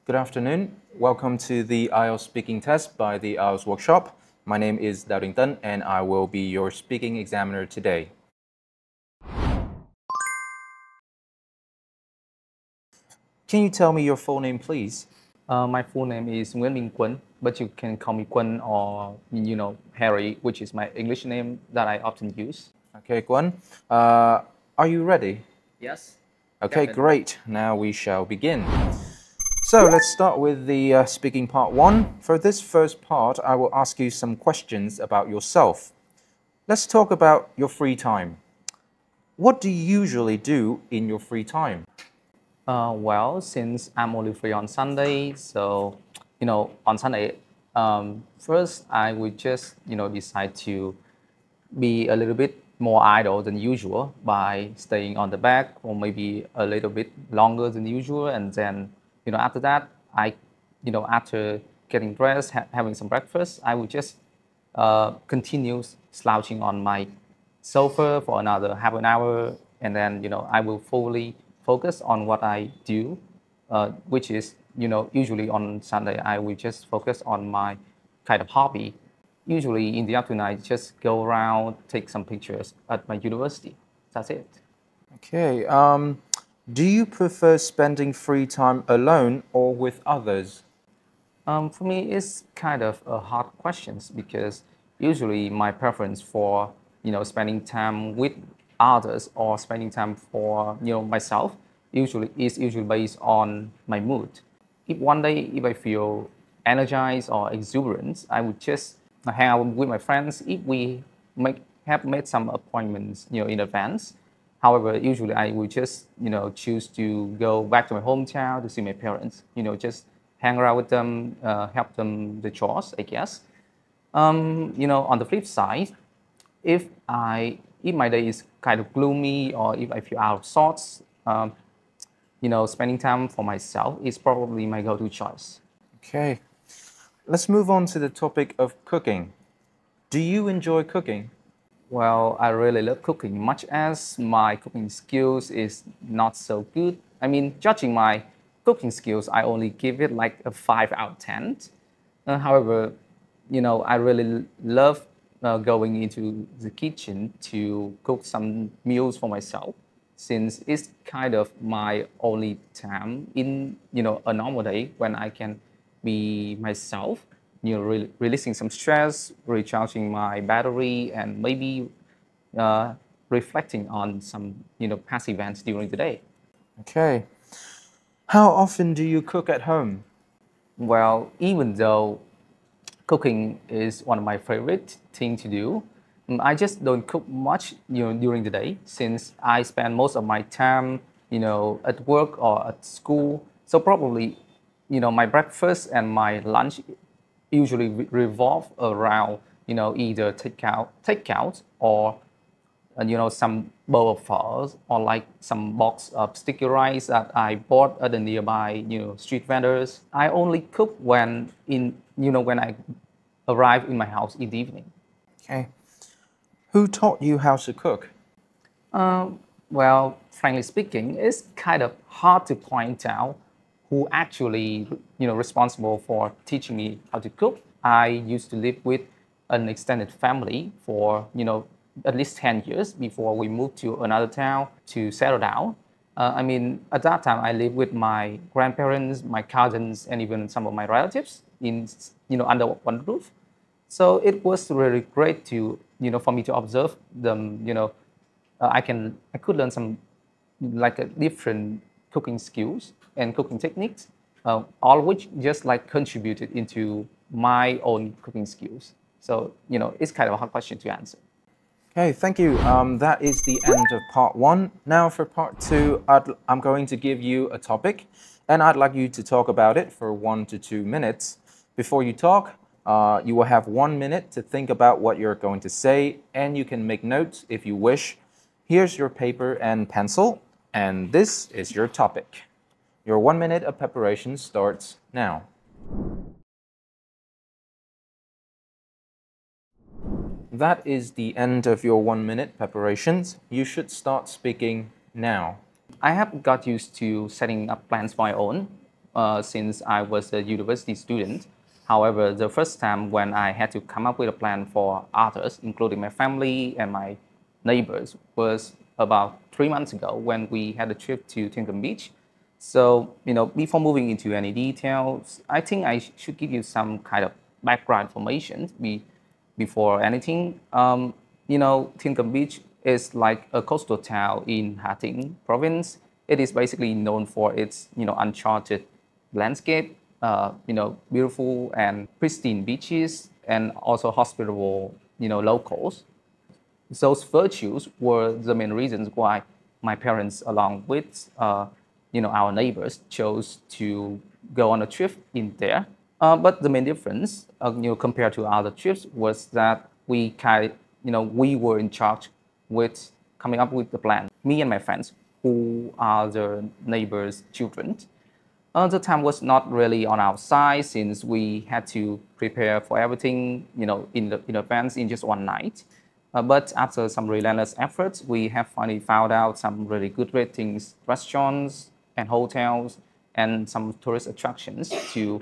Good afternoon. Welcome to the IELTS speaking test by the IELTS workshop. My name is Q.Tân and I will be your speaking examiner today. Can you tell me your full name, please? My full name is Nguyễn, but you can call me Quinn or, Harry, which is my English name that I often use. Okay, Quinn. Are you ready? Yes. Okay, definitely. Great. Now we shall begin. So let's start with the speaking part 1. For this first part, I will ask you some questions about yourself. Let's talk about your free time. What do you usually do in your free time? Well, since I'm only free on Sunday, so, on Sunday, first I would just, decide to be a little bit more idle than usual by staying on the back or maybe a little bit longer than usual. And then, after that, after getting dressed, having some breakfast, I would just continue slouching on my sofa for another half an hour. And then, I will fully focus on what I do, which is, usually on Sunday, I will just focus on my kind of hobby. Usually in the afternoon, I just go around, take some pictures at my university. That's it. Okay. Do you prefer spending free time alone or with others? For me, it's kind of a hard question because usually my preference for spending time with others or spending time for myself usually based on my mood. If one day if I feel energized or exuberant, I would just hang out with my friends if we have made some appointments in advance. However, usually I would just choose to go back to my hometown to see my parents. Just hang around with them, help them the chores, I guess. On the flip side, if my day is kind of gloomy or if I feel out of sorts, spending time for myself is probably my go-to choice. Okay. Let's move on to the topic of cooking. Do you enjoy cooking? Well, I really love cooking, much as my cooking skills is not so good. I mean, judging my cooking skills, I only give it like a 5 out of 10. However, I really love going into the kitchen to cook some meals for myself, since it's kind of my only time in a normal day when I can be myself, releasing some stress, recharging my battery, and maybe reflecting on some past events during the day. Okay. How often do you cook at home? Well, even though cooking is one of my favorite things to do, I just don't cook much during the day, since I spend most of my time at work or at school. So probably my breakfast and my lunch usually revolve around either takeout or some bowl of pho or like some box of sticky rice that I bought at the nearby street vendors. I only cook when when I arrive in my house in the evening. Okay. Who taught you how to cook? Well, frankly speaking, it's kind of hard to point out who actually responsible for teaching me how to cook. I used to live with an extended family for at least 10 years before we moved to another town to settle down. I mean, at that time, I lived with my grandparents, my cousins, and even some of my relatives in under one roof. So it was really great to for me to observe them. I could learn some like different cooking skills and cooking techniques, all of which just like contributed into my own cooking skills. So it's kind of a hard question to answer. Okay, thank you. That is the end of part 1. Now for part 2, I'm going to give you a topic, and I'd like you to talk about it for 1 to 2 minutes. Before you talk, you will have 1 minute to think about what you're going to say, and you can make notes if you wish. Here's your paper and pencil, and this is your topic. Your 1 minute of preparation starts now. That is the end of your 1 minute preparations. You should start speaking now. I have got used to setting up plans of my own, since I was a university student. However, the first time when I had to come up with a plan for others, including my family and my neighbors, was about 3 months ago when we had a trip to Tinkham Beach. So, before moving into any details, I think I should give you some kind of background information before anything. Tinkham Beach is like a coastal town in Hà Tĩnh province. It is basically known for its, uncharted landscape, beautiful and pristine beaches, and also hospitable, locals. Those virtues were the main reasons why my parents, along with, our neighbors, chose to go on a trip in there. But the main difference, compared to other trips, was that we were in charge with coming up with the plan. Me and my friends, who are the neighbors' children. The time was not really on our side since we had to prepare for everything, in advance in just one night. But after some relentless efforts, we have finally found out some really good ratings, restaurants and hotels, and some tourist attractions to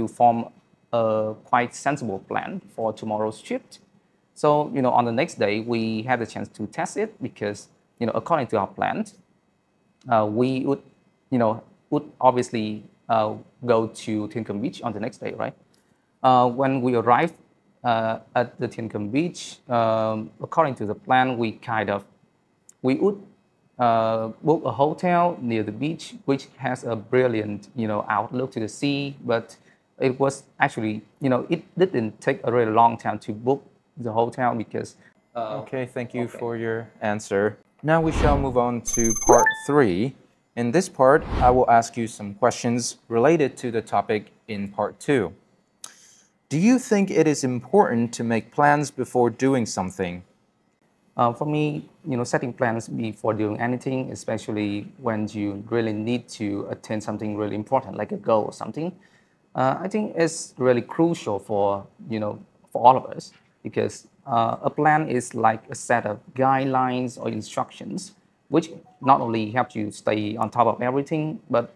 form a quite sensible plan for tomorrow's trip. So, on the next day, we had the chance to test it because, according to our plans, we would obviously go to Tinkham Beach on the next day, right? When we arrived at the Tinkham Beach, according to the plan, we would book a hotel near the beach, which has a brilliant, outlook to the sea. But it was actually, it didn't take a really long time to book the hotel because. Okay, thank you for your answer. Now we shall move on to part 3. In this part, I will ask you some questions related to the topic in part 2. Do you think it is important to make plans before doing something? For me, setting plans before doing anything, especially when you really need to attain something really important, like a goal or something, I think it's really crucial for all of us, because a plan is like a set of guidelines or instructions, which not only helps you stay on top of everything, but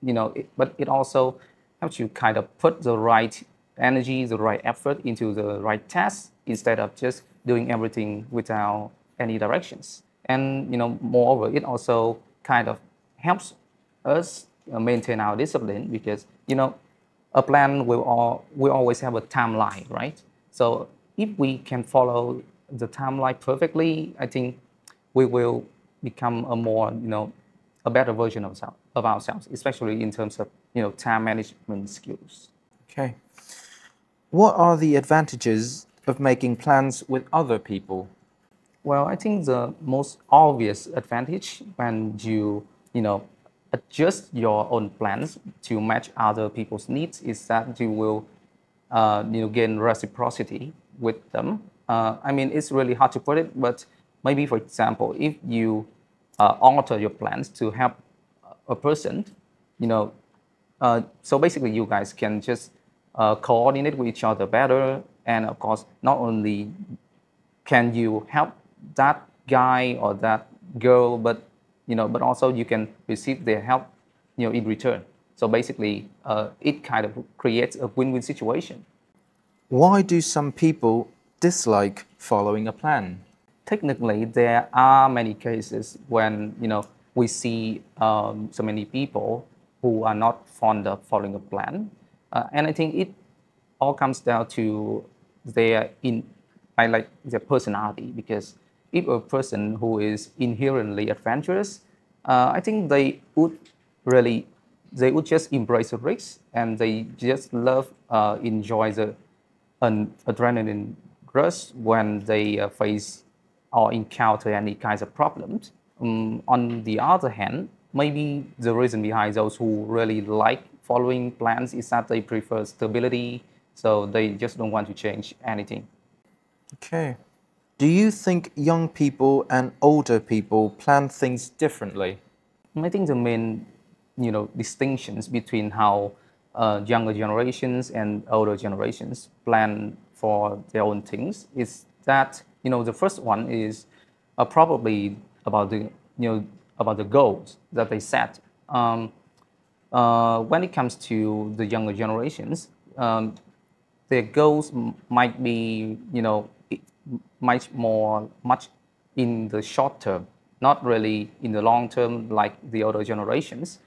it also helps you kind of put the right energy, the right effort into the right task instead of just doing everything without any directions. And moreover, it also kind of helps us maintain our discipline because a plan will always have a timeline, right? So if we can follow the timeline perfectly, I think we will become a better version of ourselves, especially in terms of time management skills. Okay. What are the advantages of making plans with other people? Well, I think the most obvious advantage when you adjust your own plans to match other people's needs is that you will gain reciprocity with them. I mean, it's really hard to put it, but maybe, for example, if you alter your plans to help a person, so basically you guys can just coordinate with each other better. And of course, not only can you help that guy or that girl, but also you can receive their help, in return. So basically, it kind of creates a win-win situation. Why do some people dislike following a plan? Technically, there are many cases when we see so many people who are not fond of following a plan, and I think it all comes down to their personality. Because if a person who is inherently adventurous, I think they would just embrace the risk, and they just love enjoy an adrenaline rush when they face or encounter any kinds of problems. On the other hand, maybe the reason behind those who really like following plans is that they prefer stability, so they just don't want to change anything. Okay. Do you think young people and older people plan things differently? I think the main, distinctions between how younger generations and older generations plan for their own things is that, the first one is probably about the goals that they set. when it comes to the younger generations, their goals might be, much in the short term, not really in the long term like the older generations.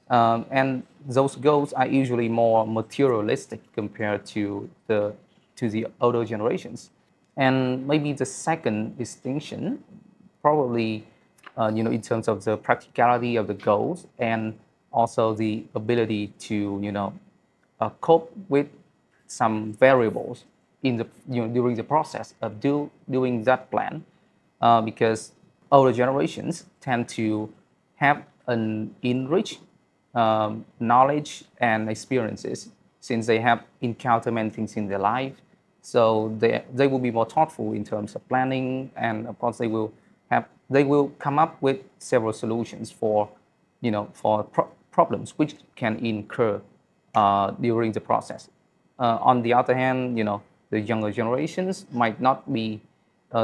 And those goals are usually more materialistic compared to the older generations. And maybe the second distinction, probably, in terms of the practicality of the goals and also the ability to, cope with some variables in the during the process of doing that plan, because older generations tend to have an enriched knowledge and experiences since they have encountered many things in their life. So they will be more thoughtful in terms of planning, and of course they will come up with several solutions for problems which can incur during the process. On the other hand, the younger generations might not be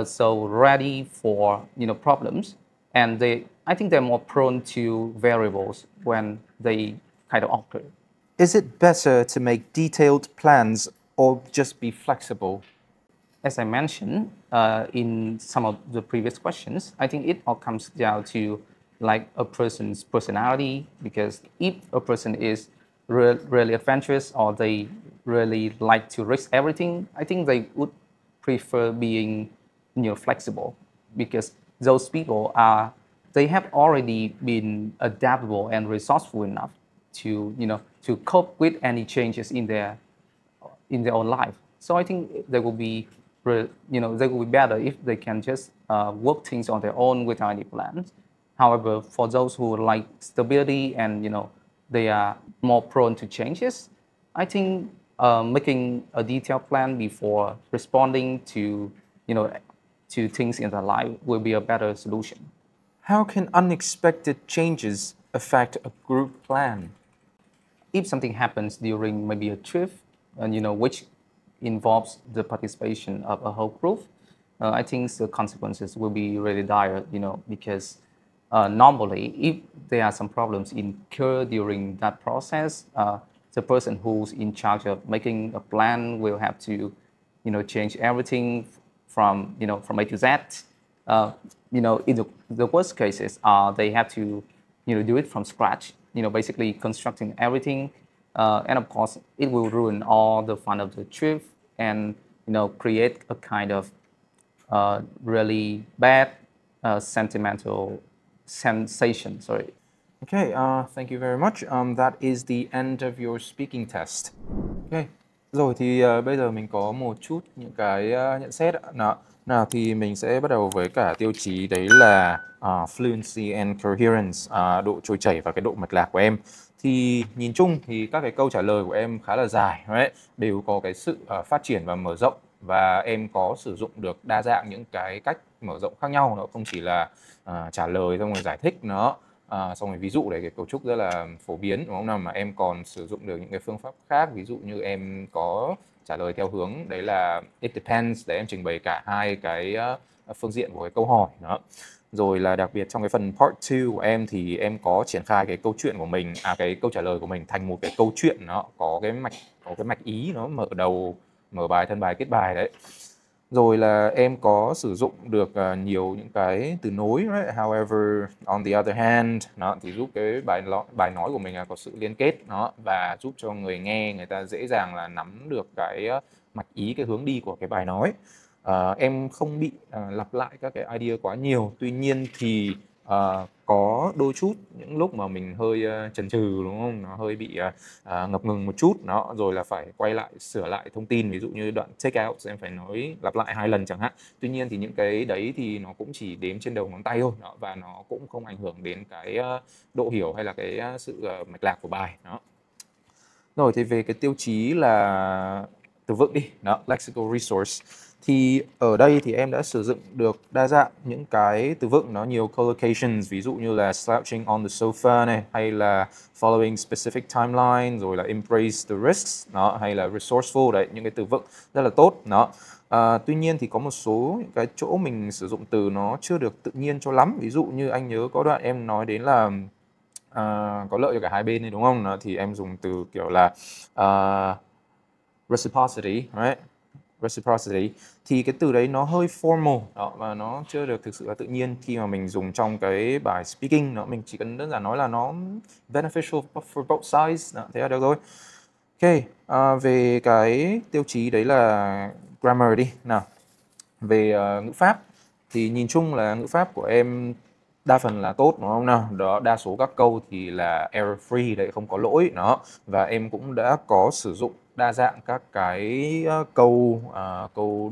so ready for problems, and I think they're more prone to variables when they kind of occur. Is it better to make detailed plans or just be flexible? As I mentioned in some of the previous questions, I think it all comes down to like a person's personality, because if a person is really adventurous or they really like to risk everything, I think they would prefer being flexible, because those people they have already been adaptable and resourceful enough to cope with any changes in their own life. So I think they will be better if they can just work things on their own without any plans. However, for those who like stability and they are more prone to changes, I think making a detailed plan before responding to to things in their life will be a better solution. How can unexpected changes affect a group plan? If something happens during maybe a trip, and which involves the participation of a whole group, I think the consequences will be really dire. Because normally, if there are some problems incur during that process, the person who's in charge of making a plan will have to, change everything from A to Z. In the worst cases, they have to, do it from scratch. Basically constructing everything, and of course, it will ruin all the fun of the trip and create a kind of really bad sentimental sensation. Sorry. Okay, thank you very much. That is the end of your speaking test. Okay, rồi thì bây giờ mình có một chút những cái nhận xét. Nào thì mình sẽ bắt đầu với cả tiêu chí đấy là fluency and coherence, độ trôi chảy và cái độ mạch lạc của em. Thì nhìn chung thì các cái câu trả lời của em khá là dài, right? Đều có cái sự phát triển và mở rộng, và em có sử dụng được đa dạng những cái cách mở rộng khác nhau. Nó không chỉ là trả lời xong rồi giải thích nó, xong rồi ví dụ đấy, cái cấu trúc rất là phổ biến, đúng không nào, mà em còn sử dụng được những cái phương pháp khác. Ví dụ như em có trả lời theo hướng đấy là it depends, để em trình bày cả hai cái phương diện của cái câu hỏi đó. Rồi là đặc biệt trong cái phần part 2 của em thì em có triển khai cái câu chuyện của mình, cái câu trả lời của mình thành một cái câu chuyện, nó có cái mạch ý, nó mở đầu, mở bài, thân bài, kết bài đấy. Rồi là em có sử dụng được nhiều những cái từ nối, right? However, on the other hand, nó thì giúp cái bài nói của mình có sự liên kết nó, và giúp cho người nghe người ta dễ dàng là nắm được cái mạch ý, cái hướng đi của cái bài nói. Em không bị lặp lại các cái idea quá nhiều. Tuy nhiên thì có đôi chút những lúc mà mình hơi chần chừ, đúng không? Nó hơi bị ngập ngừng một chút, nó rồi là phải quay lại sửa lại thông tin. Ví dụ như đoạn take out em phải nói lặp lại 2 lần chẳng hạn. Tuy nhiên thì những cái đấy thì nó cũng chỉ đếm trên đầu ngón tay thôi đó, và nó cũng không ảnh hưởng đến cái độ hiểu hay là cái sự mạch lạc của bài đó. Rồi thì về cái tiêu chí là từ vựng đi, đó, lexical resource, thì ở đây thì em đã sử dụng được đa dạng những cái từ vựng, nó nhiều collocations, ví dụ như là slouching on the sofa này, hay là following specific timeline, rồi là embrace the risks, đó, hay là resourceful, đấy, những cái từ vựng rất là tốt đó. Tuy nhiên thì có một số những cái chỗ mình sử dụng từ nó chưa được tự nhiên cho lắm. Ví dụ như anh nhớ có đoạn em nói đến là có lợi cho cả hai bên đấy đúng không? Đó, thì em dùng từ kiểu là reciprocity, right? Reciprocity thì cái từ đấy nó hơi formal đó, và nó chưa được thực sự là tự nhiên khi mà mình dùng trong cái bài speaking. Nó mình chỉ cần đơn giản nói là nó beneficial for both sides đó, thế là được rồi. Ok, về cái tiêu chí đấy là grammar đi nào. Về ngữ pháp thì nhìn chung là ngữ pháp của em đa phần là tốt đúng không nào? Đó, đa số các câu thì là error free đấy, không có lỗi đó, và em cũng đã có sử dụng đa dạng các cái câu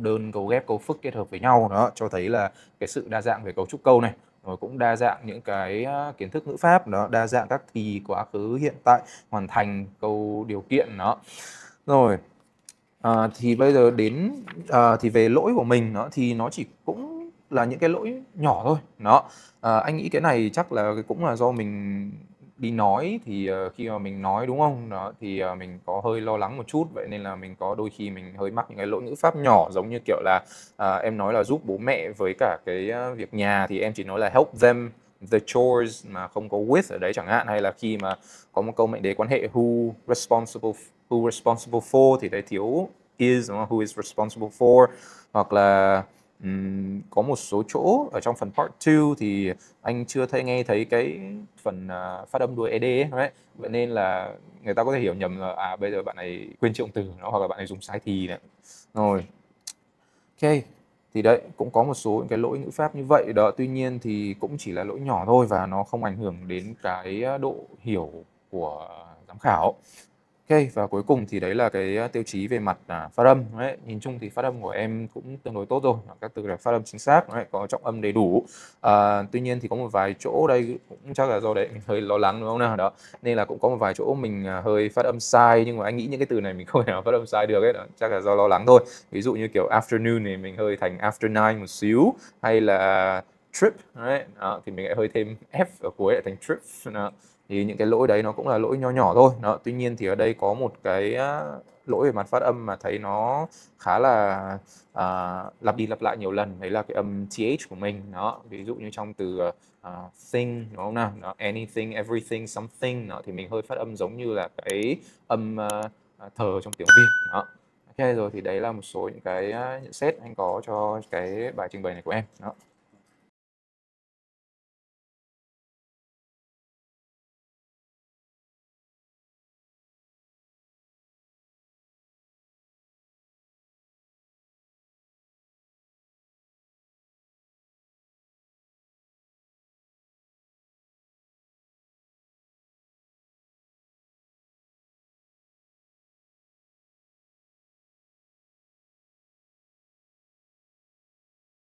đơn, câu ghép, câu phức kết hợp với nhau đó, cho thấy là cái sự đa dạng về cấu trúc câu này, rồi cũng đa dạng những cái kiến thức ngữ pháp đó, đa dạng các thì, quá khứ, hiện tại, hoàn thành, câu điều kiện đó. Rồi thì bây giờ đến thì về lỗi của mình nó thì nó chỉ cũng là những cái lỗi nhỏ thôi đó. Anh nghĩ cái này chắc là cũng là do mình đi nói thì khi mà mình nói đúng không đó thì mình có hơi lo lắng một chút, vậy nên là mình có đôi khi mình hơi mắc những cái lỗi ngữ pháp nhỏ, giống như kiểu là em nói là giúp bố mẹ với cả cái việc nhà thì em chỉ nói là help them the chores mà không có with ở đấy chẳng hạn, hay là khi mà có một câu mệnh đề quan hệ who responsible for thì đấy thiếu is, đúng không? Who is responsible for, hoặc là có một số chỗ ở trong phần part 2 thì anh chưa nghe thấy cái phần phát âm đuôi ed ấy, right? Vậy nên là người ta có thể hiểu nhầm là bây giờ bạn này quên trượng từ nó, hoặc là bạn này dùng sai thì này. Rồi, ok, thì đấy cũng có một số những cái lỗi ngữ pháp như vậy đó, tuy nhiên thì cũng chỉ là lỗi nhỏ thôi và nó không ảnh hưởng đến cái độ hiểu của giám khảo. Ok, và cuối cùng thì đấy là cái tiêu chí về mặt phát âm. Đấy, nhìn chung thì phát âm của em cũng tương đối tốt rồi, các từ là phát âm chính xác, đấy, có trọng âm đầy đủ. Tuy nhiên thì có một vài chỗ đây cũng chắc là do đấy mình hơi lo lắng đúng không nào đó, nên là cũng có một vài chỗ mình hơi phát âm sai, nhưng mà anh nghĩ những cái từ này mình không thể nào phát âm sai được ấy, đó, chắc là do lo lắng thôi. Ví dụ như kiểu afternoon thì mình hơi thành after nine một xíu, hay là trip, đấy, đó, thì mình lại hơi thêm f ở cuối lại thành trip đó. Thì những cái lỗi đấy nó cũng là lỗi nho nhỏ thôi đó. Tuy nhiên thì ở đây có một cái lỗi về mặt phát âm mà thấy nó khá là lặp đi lặp lại nhiều lần, đấy là cái âm th của mình đó. Ví dụ như trong từ thing đúng không nào đó, anything, everything, something đó, thì mình hơi phát âm giống như là cái âm thờ trong tiếng Việt đó. Ok, rồi thì đấy là một số những cái nhận xét anh có cho cái bài trình bày này của em đó.